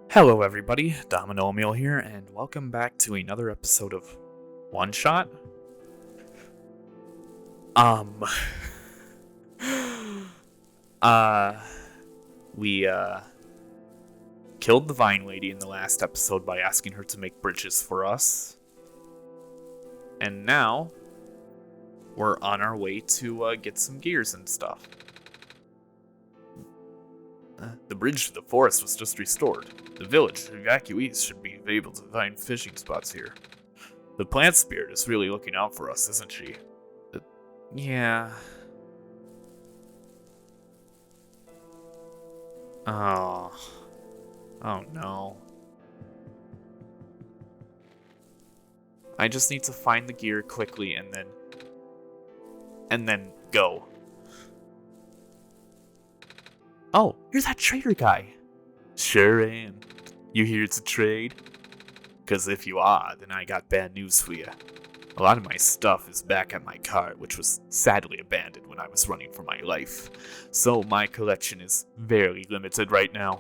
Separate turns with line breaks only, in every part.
Hello everybody, Dominomial here, and welcome back to another episode of OneShot. Um, uh, we killed the Vine Lady in the last episode by asking her to make bridges for us. And now, we're on our way to get some gears and stuff. The bridge to the forest was just restored. The village evacuees should be able to find fishing spots here. The plant spirit is really looking out for us, isn't she? Yeah. Oh. Oh no. I just need to find the gear quickly and then go. Oh, you're that trader guy. Sure am. You here to trade? Cause if you are, then I got bad news for you. A lot of my stuff is back at my cart, which was sadly abandoned when I was running for my life. So my collection is very limited right now.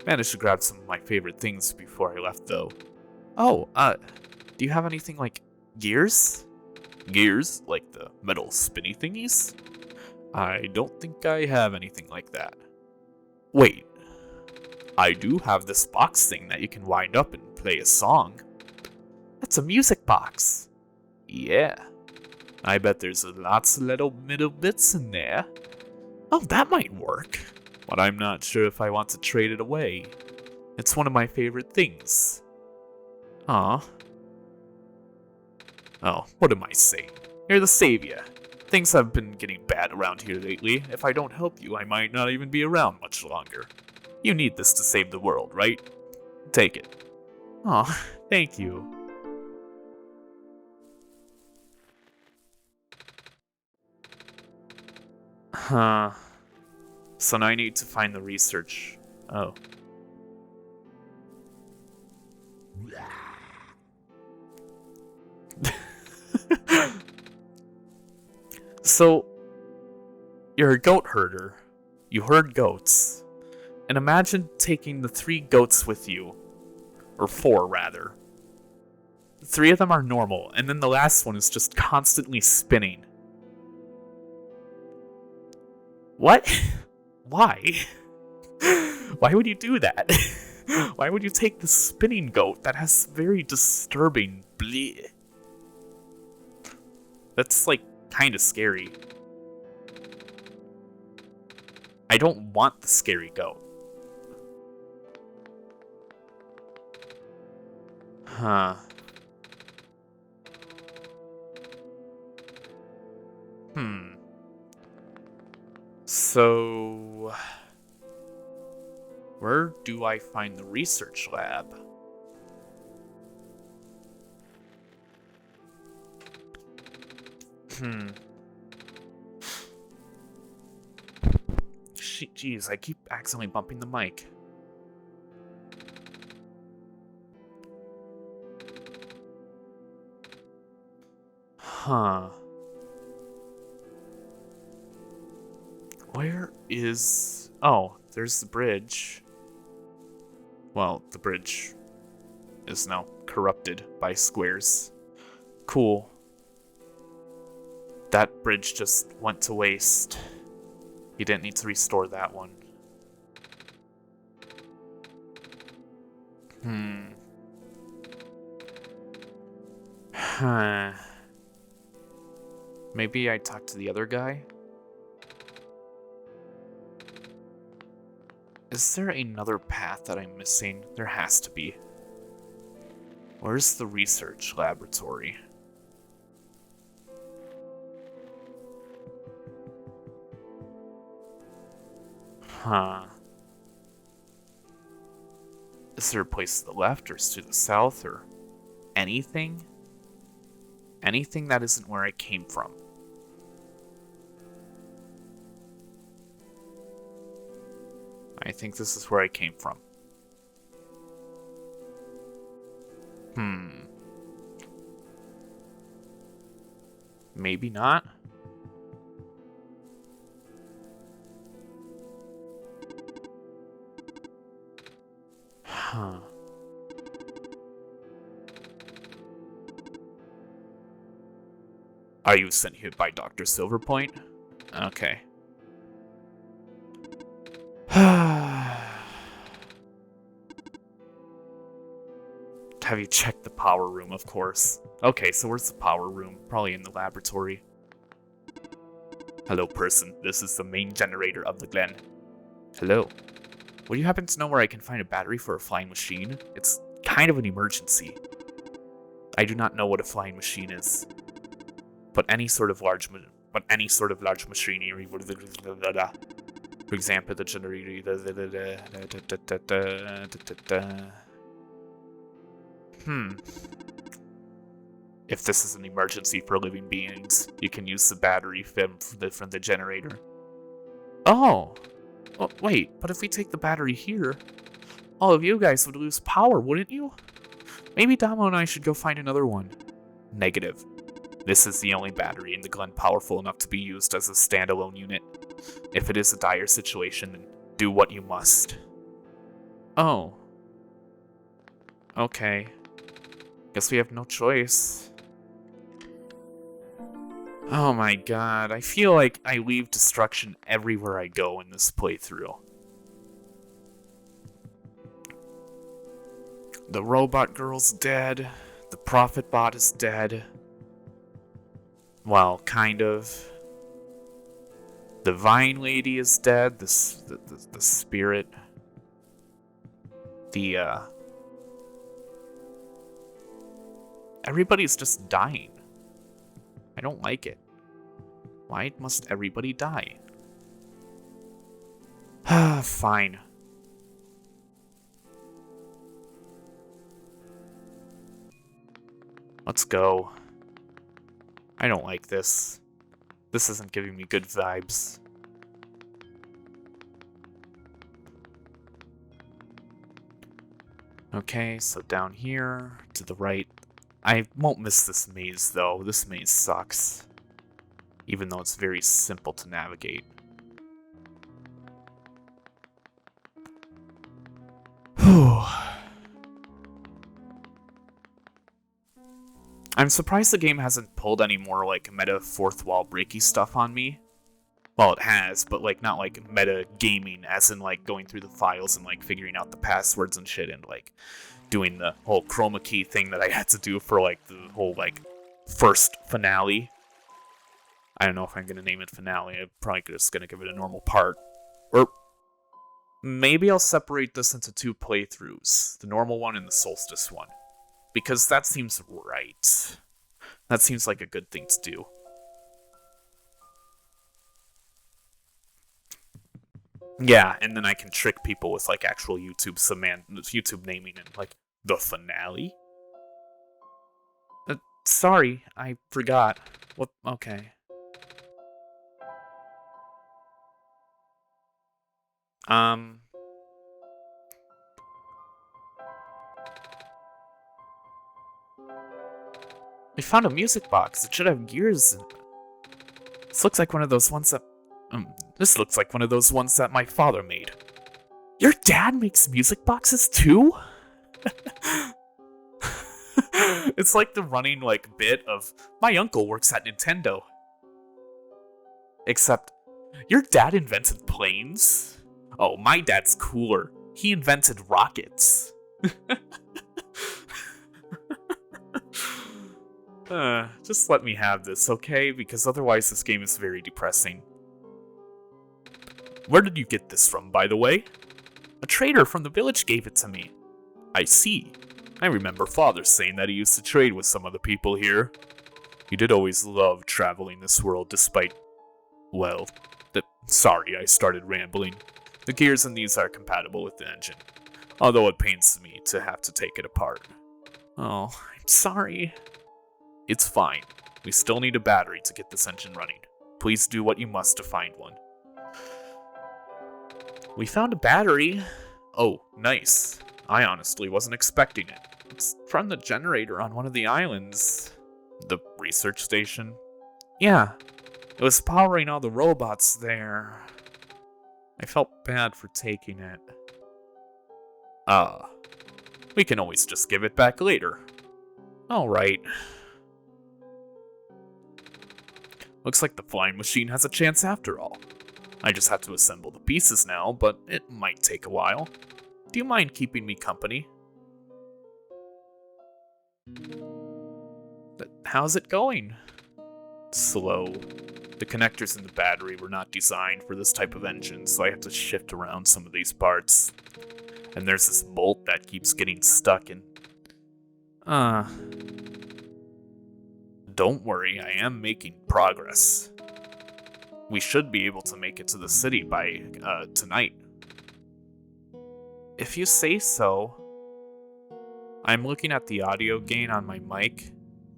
Managed to grab some of my favorite things before I left though. Oh, do you have anything like gears? Gears? Like the metal spinny thingies? I don't think I have anything like that. Wait, I do have this box thing that you can wind up and play a song. That's a music box. Yeah. I bet there's lots of little middle bits in there. Oh, that might work. But I'm not sure if I want to trade it away. It's one of my favorite things. Aw. Oh, what am I saying? You're the savior. Things have been getting bad around here lately. If I don't help you, I might not even be around much longer. You need this to save the world, right? Take it. Aw, thank you. Huh. So now I need to find the research. Oh. So, you're a goat herder. You herd goats. And imagine taking the 3 goats with you. Or 4, rather. 3 of them are normal, and then the last one is just constantly spinning. What? Why? Why would you do that? Why would you take the spinning goat that has very disturbing bleh? That's like kind of scary. I don't want the scary goat. Huh. So, where do I find the research lab? Jeez, I keep accidentally bumping the mic. Huh. Where is... Oh, there's the bridge. Well, the bridge is now corrupted by squares. Cool. That bridge just went to waste. You didn't need to restore that one. Huh. Maybe I talk to the other guy? Is there another path that I'm missing? There has to be. Where's the research laboratory? Huh. Is there a place to the left or to the south or anything? Anything that isn't where I came from. I think this is where I came from. Maybe not. Huh. Are you sent here by Dr. Silverpoint? Okay. Have you checked the power room, of course? Okay, so where's the power room? Probably in the laboratory. Hello, person. This is the main generator of the Glen. Hello. Would you happen to know where I can find a battery for a flying machine? It's kind of an emergency. I do not know what a flying machine is, but any sort of large machinery. For example, the generator. If this is an emergency for living beings, you can use the battery from the generator. Oh! Well, wait, but if we take the battery here, all of you guys would lose power, wouldn't you? Maybe Damo and I should go find another one. Negative. This is the only battery in the Glen powerful enough to be used as a standalone unit. If it is a dire situation, then do what you must. Oh. Okay. Guess we have no choice. Oh my god, I feel like I leave destruction everywhere I go in this playthrough. The robot girl's dead. The prophet bot is dead. Well, kind of. The vine lady is dead. The spirit. Everybody's just dying. I don't like it. Why must everybody die? Fine. Let's go. I don't like this. This isn't giving me good vibes. Okay, so down here, to the right. I won't miss this maze, though. This maze sucks. Even though it's very simple to navigate. Whew. I'm surprised the game hasn't pulled any more, like, meta fourth wall breaky stuff on me. Well, it has, but, like, not, like, meta gaming, as in, like, going through the files and, like, figuring out the passwords and shit and, like, doing the whole chroma key thing that I had to do for, like, the whole, like, first finale. I don't know if I'm going to name it finale. I'm probably just going to give it a normal part. Or maybe I'll separate this into two playthroughs. The normal one and the solstice one. Because that seems right. That seems like a good thing to do. Yeah, and then I can trick people with, like, actual YouTube naming and, like, the finale? Sorry, I forgot. What? Okay. We found a music box. It should have gears in it. This looks like one of those ones that... this looks like one of those ones that my father made. Your dad makes music boxes too? It's like the running, like, bit of, my uncle works at Nintendo. Except, your dad invented planes? Oh, my dad's cooler. He invented rockets. Just let me have this, okay? Because otherwise this game is very depressing. Where did you get this from, by the way? A trader from the village gave it to me. I see. I remember Father saying that he used to trade with some of the people here. He did always love traveling this world despite... well, sorry, I started rambling. The gears in these are compatible with the engine, although it pains me to have to take it apart. Oh, I'm sorry. It's fine. We still need a battery to get this engine running. Please do what you must to find one. We found a battery. Oh, nice. I honestly wasn't expecting it. It's from the generator on one of the islands. The research station? Yeah. It was powering all the robots there. I felt bad for taking it. We can always just give it back later. Alright. Looks like the flying machine has a chance after all. I just have to assemble the pieces now, but it might take a while. Do you mind keeping me company? How's it going? Slow. The connectors in the battery were not designed for this type of engine, so I have to shift around some of these parts. And there's this bolt that keeps getting stuck in. Don't worry, I am making progress. We should be able to make it to the city by, tonight. If you say so. I'm looking at the audio gain on my mic,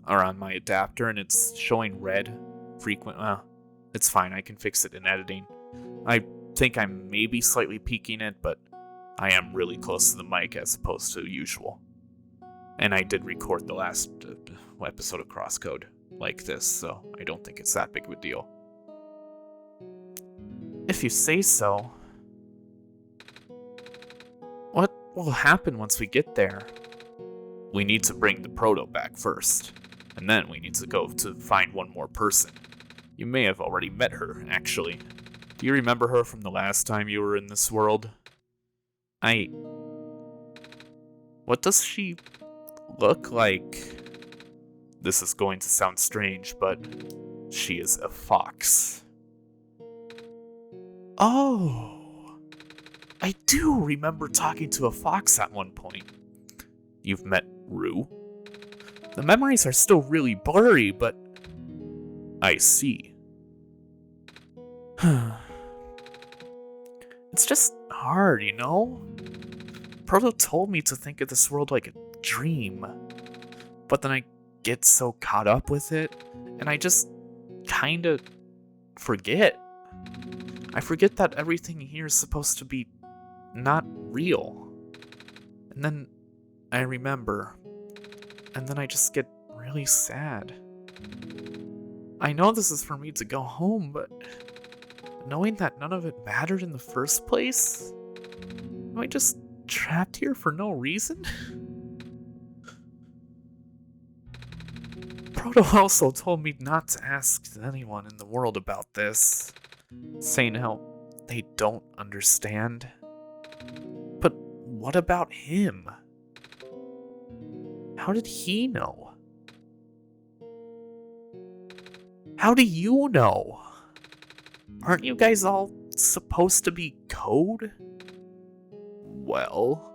or on my adapter, and it's showing red. It's fine, I can fix it in editing. I think I'm maybe slightly peaking it, but I am really close to the mic as opposed to usual. And I did record the last episode of Crosscode like this, so I don't think it's that big of a deal. If you say so. What will happen once we get there? We need to bring the Proto back first, and then we need to go to find one more person. You may have already met her, actually. Do you remember her from the last time you were in this world? What does she look like? This is going to sound strange, but she is a fox. Oh, I do remember talking to a fox at one point. You've met Rue? The memories are still really blurry, but I see. It's just hard, you know? Proto told me to think of this world like a dream, but then I get so caught up with it, and I just kinda forget. I forget that everything here is supposed to be not real. And then I remember, and then I just get really sad. I know this is for me to go home, but knowing that none of it mattered in the first place? Am I just trapped here for no reason? Proto also told me not to ask anyone in the world about this, saying how they don't understand. But what about him? How did he know? How do you know? Aren't you guys all supposed to be code? Well,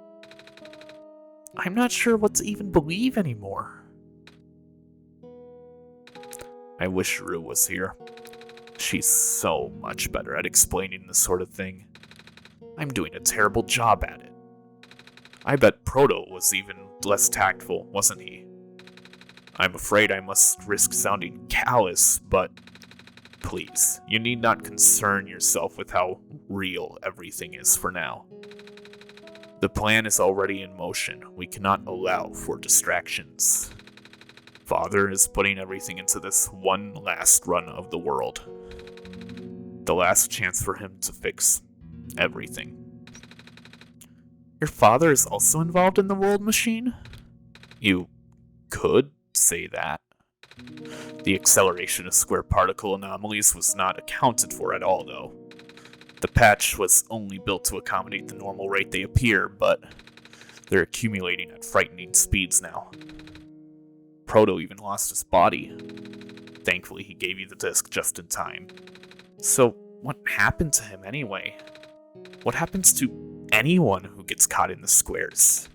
I'm not sure what to even believe anymore. I wish Rue was here. She's so much better at explaining this sort of thing. I'm doing a terrible job at it. I bet Proto was even less tactful, wasn't he? I'm afraid I must risk sounding callous, but please, you need not concern yourself with how real everything is for now. The plan is already in motion. We cannot allow for distractions. Father is putting everything into this one last run of the world. The last chance for him to fix everything. Your father is also involved in the world machine? You could say that. The acceleration of square particle anomalies was not accounted for at all, though. The patch was only built to accommodate the normal rate they appear, but they're accumulating at frightening speeds now. Proto even lost his body. Thankfully, he gave you the disc just in time. So, what happened to him anyway? What happens to anyone who gets caught in the squares?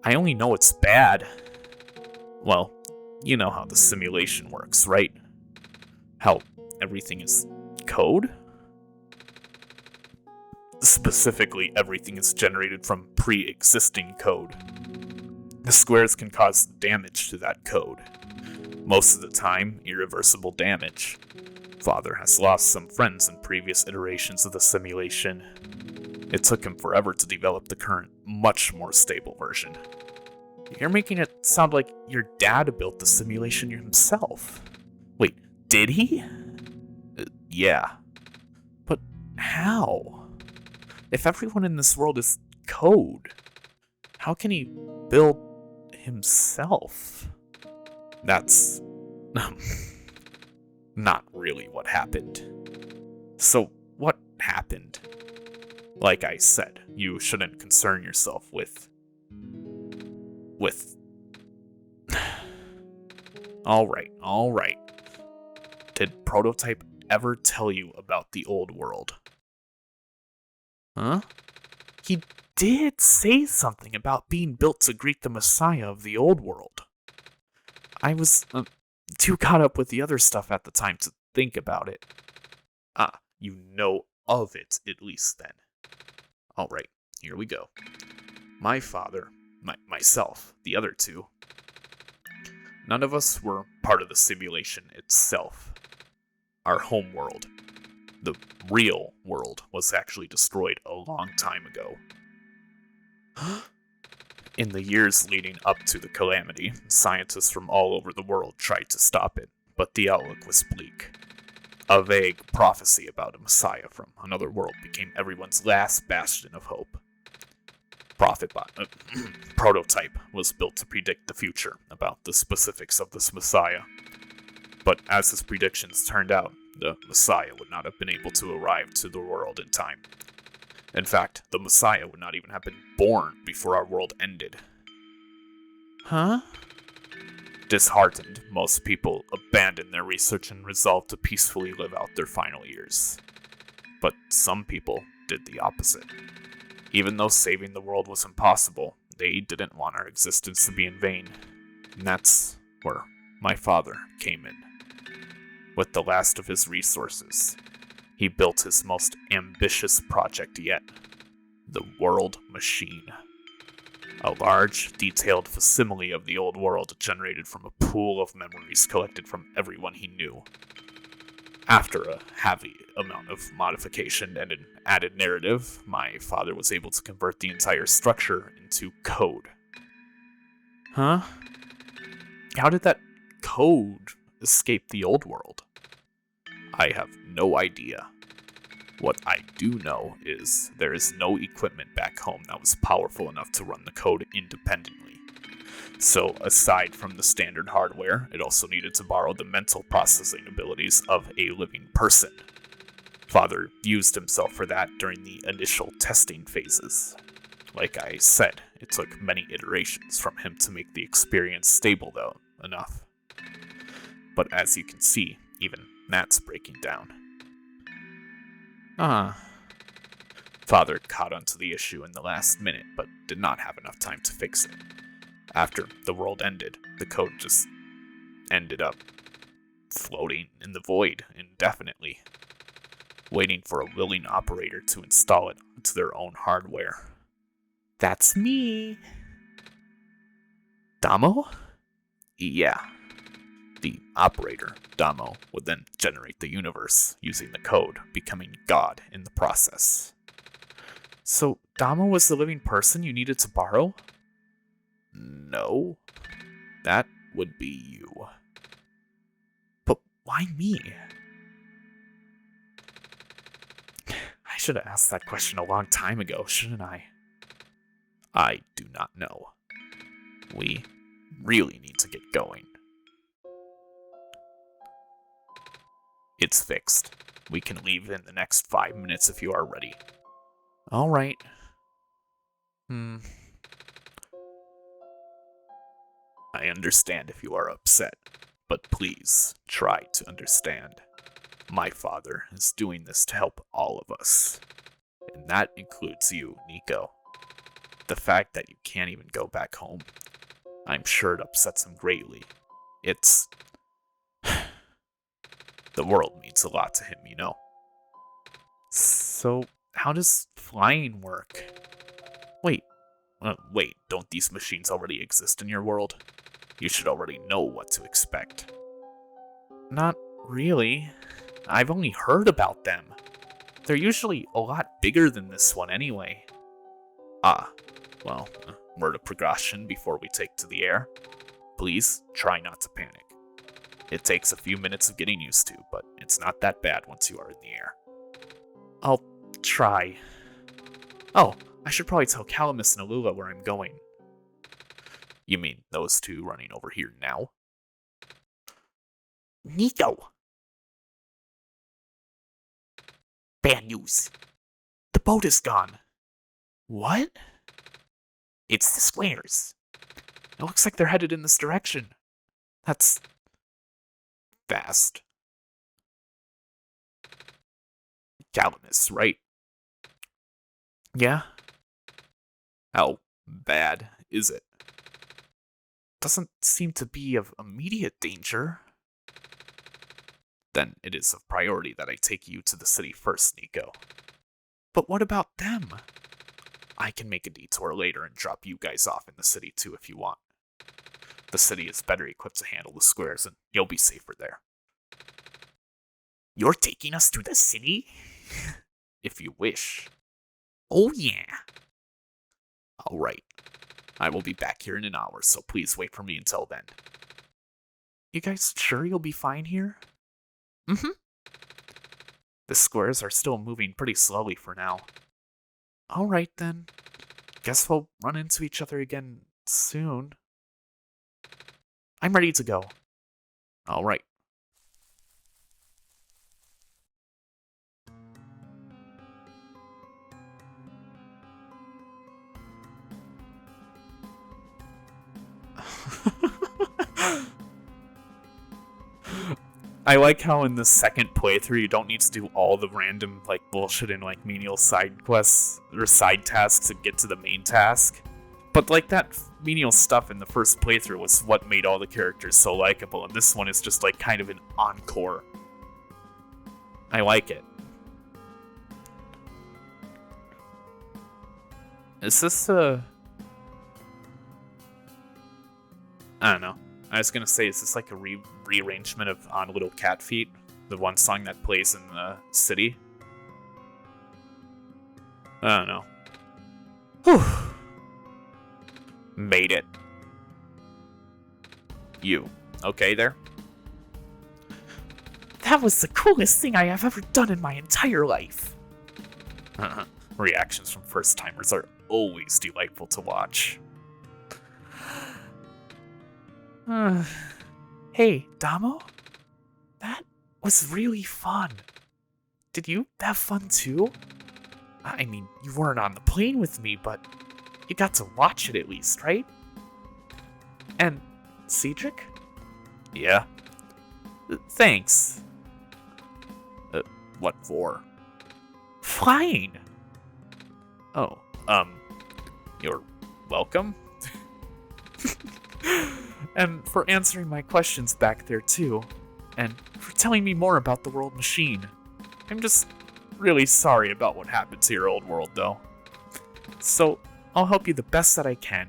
I only know it's bad. Well, you know how the simulation works, right? How everything is code? Specifically, everything is generated from pre-existing code. The squares can cause damage to that code. Most of the time, irreversible damage. Father has lost some friends in previous iterations of the simulation. It took him forever to develop the current, much more stable version. You're making it sound like your dad built the simulation himself. Wait, did he? Yeah. But how? If everyone in this world is code, How can he build himself? That's not really what happened. So, what happened? Like I said, you shouldn't concern yourself with... Alright. Did Prototype ever tell you about the old world? Huh? He did say something about being built to greet the Messiah of the old world. I was too caught up with the other stuff at the time to think about it. Ah, you know of it at least then. Alright, here we go. My father, myself, the other two. None of us were part of the simulation itself. Our home world, the real world, was actually destroyed a long time ago. In the years leading up to the calamity, scientists from all over the world tried to stop it, but the outlook was bleak. A vague prophecy about a messiah from another world became everyone's last bastion of hope. Prototype was built to predict the future about the specifics of this messiah. But as his predictions turned out, the messiah would not have been able to arrive to the world in time. In fact, the messiah would not even have been born before our world ended. Huh? Disheartened, most people abandoned their research and resolved to peacefully live out their final years. But some people did the opposite. Even though saving the world was impossible, they didn't want our existence to be in vain. And that's where my father came in. With the last of his resources, he built his most ambitious project yet, the World Machine. A large, detailed facsimile of the old world generated from a pool of memories collected from everyone he knew. After a heavy amount of modification and an added narrative, my father was able to convert the entire structure into code. Huh? How did that code escape the old world? I have no idea. What I do know is there is no equipment back home that was powerful enough to run the code independently. So, aside from the standard hardware, it also needed to borrow the mental processing abilities of a living person. Father used himself for that during the initial testing phases. Like I said, it took many iterations from him to make the experience stable, though, enough. But as you can see, even that's breaking down. Father caught onto the issue in the last minute, but did not have enough time to fix it. After the world ended, the code just ended up floating in the void indefinitely, waiting for a willing operator to install it onto their own hardware. That's me. Damo? Yeah. The operator, Damo, would then generate the universe using the code, becoming God in the process. So, Damo was the living person you needed to borrow? No. That would be you. But why me? I should have asked that question a long time ago, shouldn't I? I do not know. We really need to get going. It's fixed. We can leave in the next 5 minutes if you are ready. All right. I understand if you are upset, but please try to understand. My father is doing this to help all of us. And that includes you, Nico. The fact that you can't even go back home, I'm sure it upsets him greatly. It's... The world means a lot to him, you know. So, how does flying work? Wait, don't these machines already exist in your world? You should already know what to expect. Not really. I've only heard about them. They're usually a lot bigger than this one anyway. Word of precaution before we take to the air. Please try not to panic. It takes a few minutes of getting used to, but it's not that bad once you are in the air. I'll try. Oh, I should probably tell Calamus and Alula where I'm going. You mean those two running over here now?
Nico! Bad news. The boat is gone.
What?
It's the squares.
It looks like they're headed in this direction. That's fast. Calamus, right? Yeah? How bad is it? Doesn't seem to be of immediate danger. Then it is of priority that I take you to the city first, Nico. But what about them? I can make a detour later and drop you guys off in the city too if you want. The city is better equipped to handle the squares and you'll be safer there.
You're taking us to the city?
If you wish.
Oh yeah.
Alright. I will be back here in an hour, so please wait for me until then. You guys sure you'll be fine here?
Mm-hmm.
The squares are still moving pretty slowly for now. Alright then. Guess we'll run into each other again soon. I'm ready to go. Alright. I like how in the second playthrough you don't need to do all the random like bullshit and like menial side quests or side tasks to get to the main task. But like that menial stuff in the first playthrough was what made all the characters so likable, and this one is just like kind of an encore. I like it. Is this I don't know. I was gonna say, is this like a rearrangement of On Little Cat Feet? The one song that plays in the city? I don't know. Whew. Made it. You, okay there?
That was the coolest thing I have ever done in my entire life.
Reactions from first-timers are always delightful to watch.
Hey, Damo? That was really fun. Did you have fun too? I mean, you weren't on the plane with me, but you got to watch it at least, right? And Cedric?
Yeah?
Thanks.
What for?
Flying.
Oh, you're welcome? And for answering my questions back there too. And for telling me more about the world machine. I'm just really sorry about what happened to your old world though. So, I'll help you the best that I can.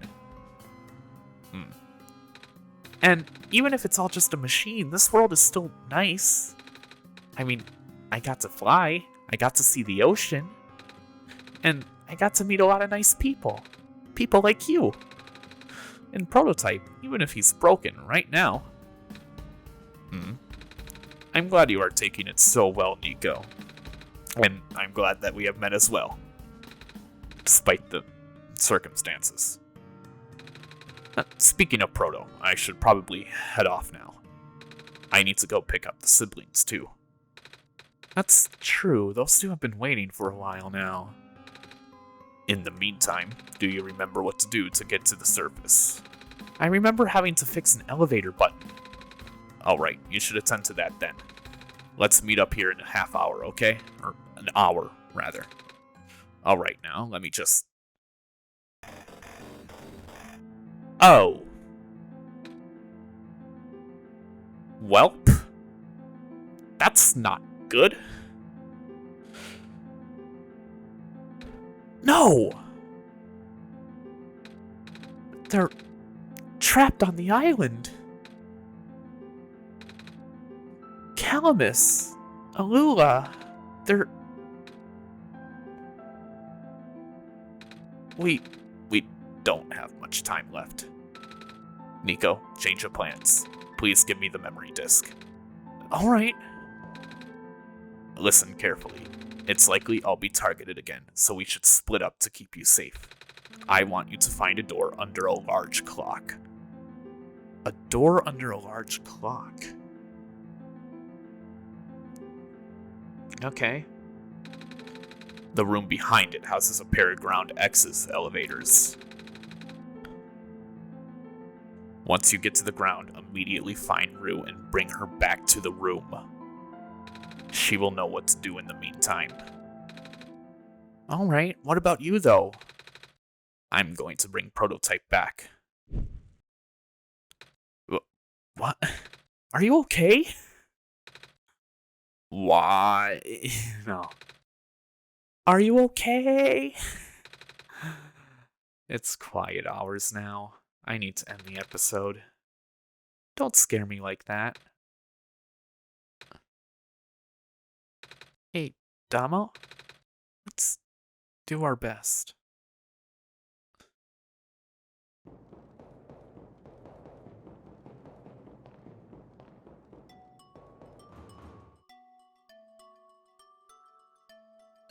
And even if it's all just a machine, this world is still nice. I mean, I got to fly, I got to see the ocean, and I got to meet a lot of nice people. People like you. And Prototype, even if he's broken right now. I'm glad you are taking it so well, Nico. And I'm glad that we have met as well. Despite the circumstances. Speaking of Proto, I should probably head off now. I need to go pick up the siblings too. That's true, those two have been waiting for a while now. In the meantime, do you remember what to do to get to the surface? I remember having to fix an elevator button. Alright, you should attend to that then. Let's meet up here in a half hour, okay? Or an hour, rather. Alright now, let me just... Oh. Welp. That's not good. No! They're trapped on the island. Calamus, Alula, they're... We don't have much time left. Nico, change of plans. Please give me the memory disk. Alright. Listen carefully. It's likely I'll be targeted again, so we should split up to keep you safe. I want you to find a door under a large clock.
A door under a large clock. Okay.
The room behind it houses a pair of ground X's elevators. Once you get to the ground, immediately find Rue and bring her back to the room. She will know what to do in the meantime.
Alright, what about you though?
I'm going to bring Prototype back.
What? Are you okay?
Why?
No. Are you okay? It's quiet hours now. I need to end the episode. Don't scare me like that. Hey, Damo? Let's do our best.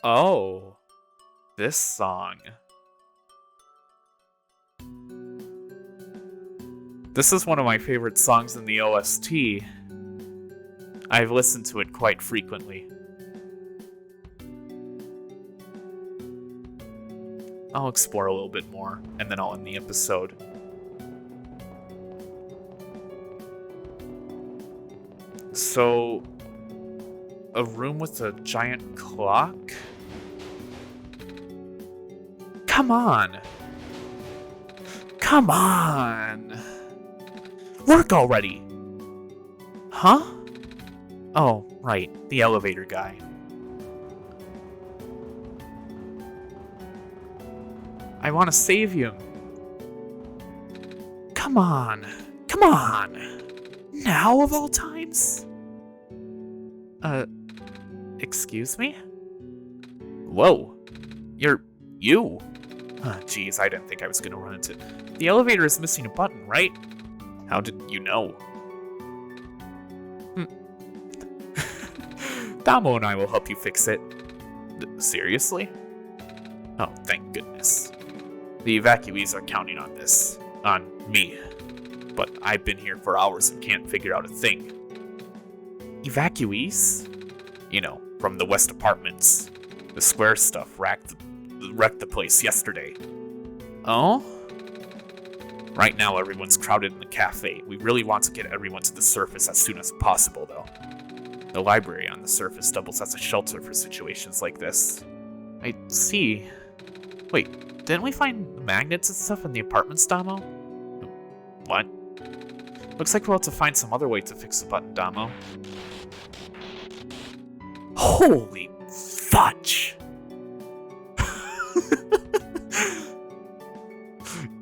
Oh, this song. This is one of my favorite songs in the OST. I've listened to it quite frequently. I'll explore a little bit more, and then I'll end the episode. So, a room with a giant clock? Come on! Come on! Work already! Huh? Oh, right, the elevator guy. I want to save him. Come on. Come on. Now of all times? Excuse me?
Whoa.
You?
Geez, I didn't think I was going to run into...
The elevator is missing a button, right?
How did you know?
Damo and I will help you fix it.
Seriously? Oh, thank goodness. The evacuees are counting on this. On me. But I've been here for hours and can't figure out a thing.
Evacuees?
You know, from the West Apartments. The square stuff wrecked the place yesterday.
Oh?
Right now, everyone's crowded in the cafe. We really want to get everyone to the surface as soon as possible, though. The library on the surface doubles as a shelter for situations like this.
I see. Wait, didn't we find magnets and stuff in the apartments, Damo?
What?
Looks like we'll have to find some other way to fix the button, Damo. Holy fudge!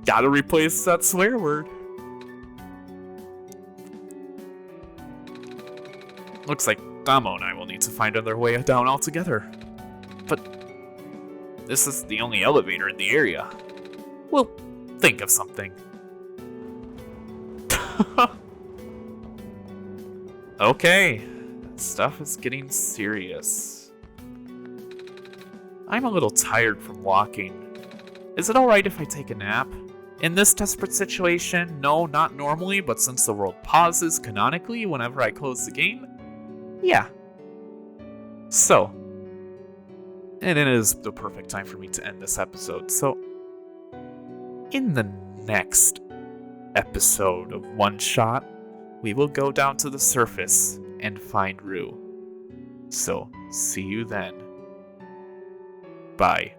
Gotta replace that swear word. Looks like Damo and I will need to find another way down altogether. But
this is the only elevator in the area.
We'll think of something. Okay, stuff is getting serious. I'm a little tired from walking. Is it alright if I take a nap? In this desperate situation, no, not normally, but since the world pauses canonically whenever I close the game, yeah. So, and it is the perfect time for me to end this episode. So, in the next episode of OneShot, we will go down to the surface and find Rue. So, see you then. Bye.